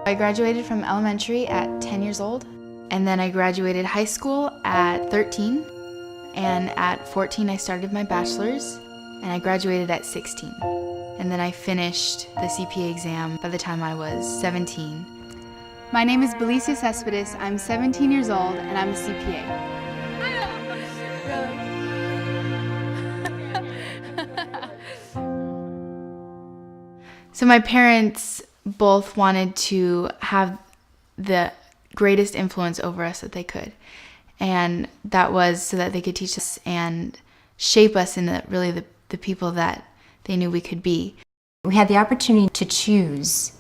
I graduated from elementary at 10 years old, and then I graduated high school at 13, and at 14 I started my bachelor's, and I graduated at 16. And then I finished the CPA exam by the time I was 17. My name is Belicia Cespedes. I'm 17 years old, and I'm a CPA. So my parents both wanted to have the greatest influence over us that they could. And that was so that they could teach us and shape us into really the people that they knew we could be. We had the opportunity to choose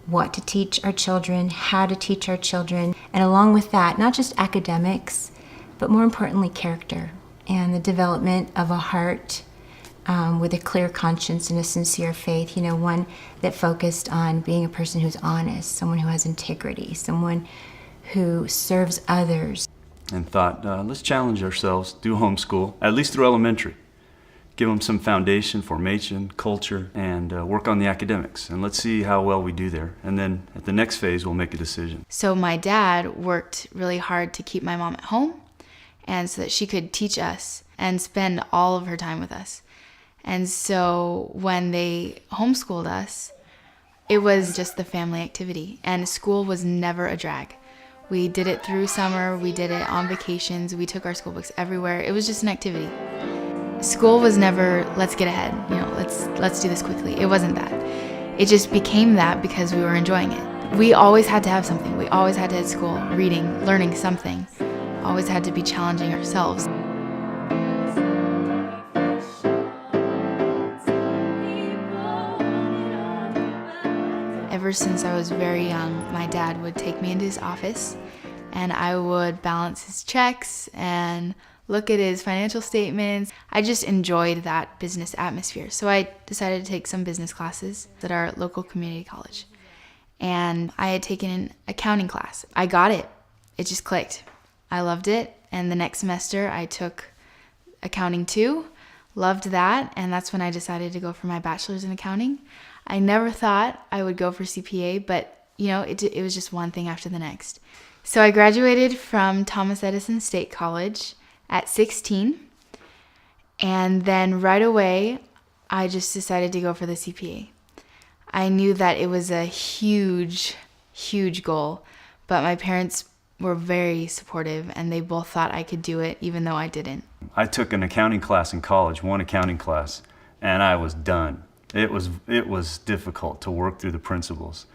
what to teach our children, how to teach our children, and along with that, not just academics, but more importantly, character and the development of a heart with a clear conscience and a sincere faith, one that focused on being a person who's honest, someone who has integrity, someone who serves others. And thought, let's challenge ourselves, do homeschool, at least through elementary. Give them some foundation, formation, culture, and work on the academics. And let's see how well we do there. And then at the next phase, we'll make a decision. So my dad worked really hard to keep my mom at home, and so that she could teach us and spend all of her time with us. And so when they homeschooled us, it was just the family activity, and school was never a drag. We did it through summer, we did it on vacations, we took our school books everywhere. It was just an activity. School was never, let's get ahead, let's do this quickly. It wasn't that. It just became that because we were enjoying it. We always had to have something. We always had to at school, reading, learning something. Always had to be challenging ourselves. Ever since I was very young, my dad would take me into his office and I would balance his checks and look at his financial statements. I just enjoyed that business atmosphere. So I decided to take some business classes at our local community college. And I had taken an accounting class. I got it. It just clicked. I loved it. And the next semester I took accounting 2, loved that. And that's when I decided to go for my bachelor's in accounting. I never thought I would go for CPA, but it was just one thing after the next. So I graduated from Thomas Edison State College at 16, and then right away I just decided to go for the CPA. I knew that it was a huge, huge goal, but my parents were very supportive and they both thought I could do it even though I didn't. I took an accounting class in college, one accounting class, and I was done. It was difficult to work through the principles.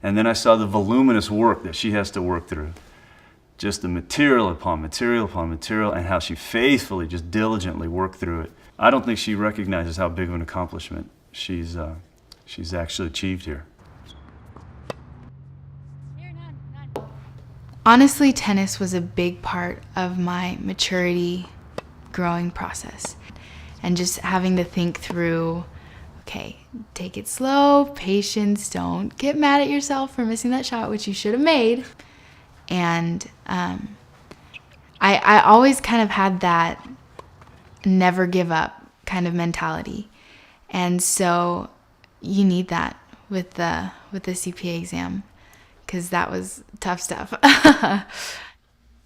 And then I saw the voluminous work that she has to work through. Just the material upon material upon material, and how she faithfully, just diligently worked through it. I don't think she recognizes how big of an accomplishment she's actually achieved here. Honestly, tennis was a big part of my maturity growing process. And just having to think through, okay, take it slow, patience, don't get mad at yourself for missing that shot, which you should have made. And I always kind of had that never give up kind of mentality. And so you need that with the CPA exam, because that was tough stuff.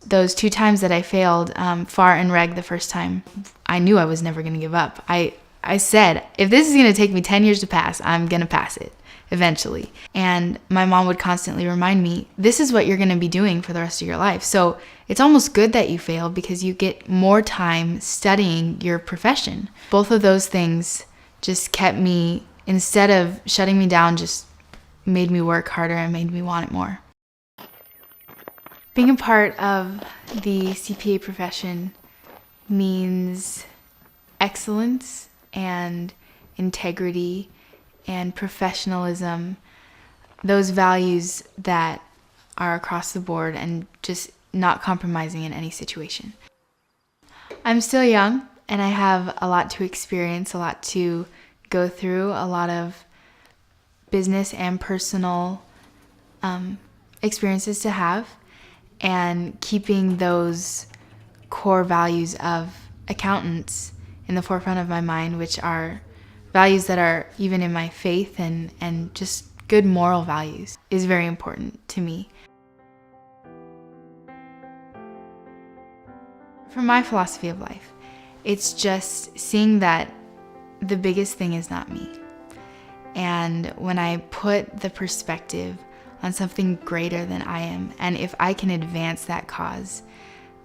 Those 2 times that I failed, FAR and reg the first time, I knew I was never going to give up. I said, if this is going to take me 10 years to pass, I'm going to pass it eventually. And my mom would constantly remind me, this is what you're going to be doing for the rest of your life. So it's almost good that you failed because you get more time studying your profession. Both of those things just kept me, instead of shutting me down, just made me work harder and made me want it more. Being a part of the CPA profession means excellence and integrity and professionalism, those values that are across the board and just not compromising in any situation. I'm still young and I have a lot to experience, a lot to go through, a lot of business and personal experiences to have, and keeping those core values of accountants in the forefront of my mind, which are values that are even in my faith and just good moral values is very important to me. For my philosophy of life, it's just seeing that the biggest thing is not me. And when I put the perspective on something greater than I am, and if I can advance that cause,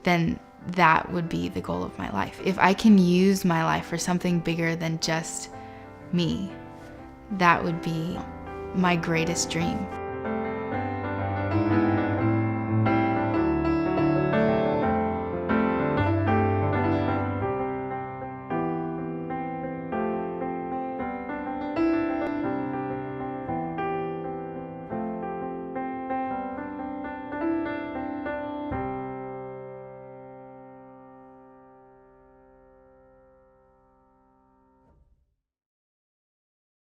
then that would be the goal of my life. If I can use my life for something bigger than just me, that would be my greatest dream.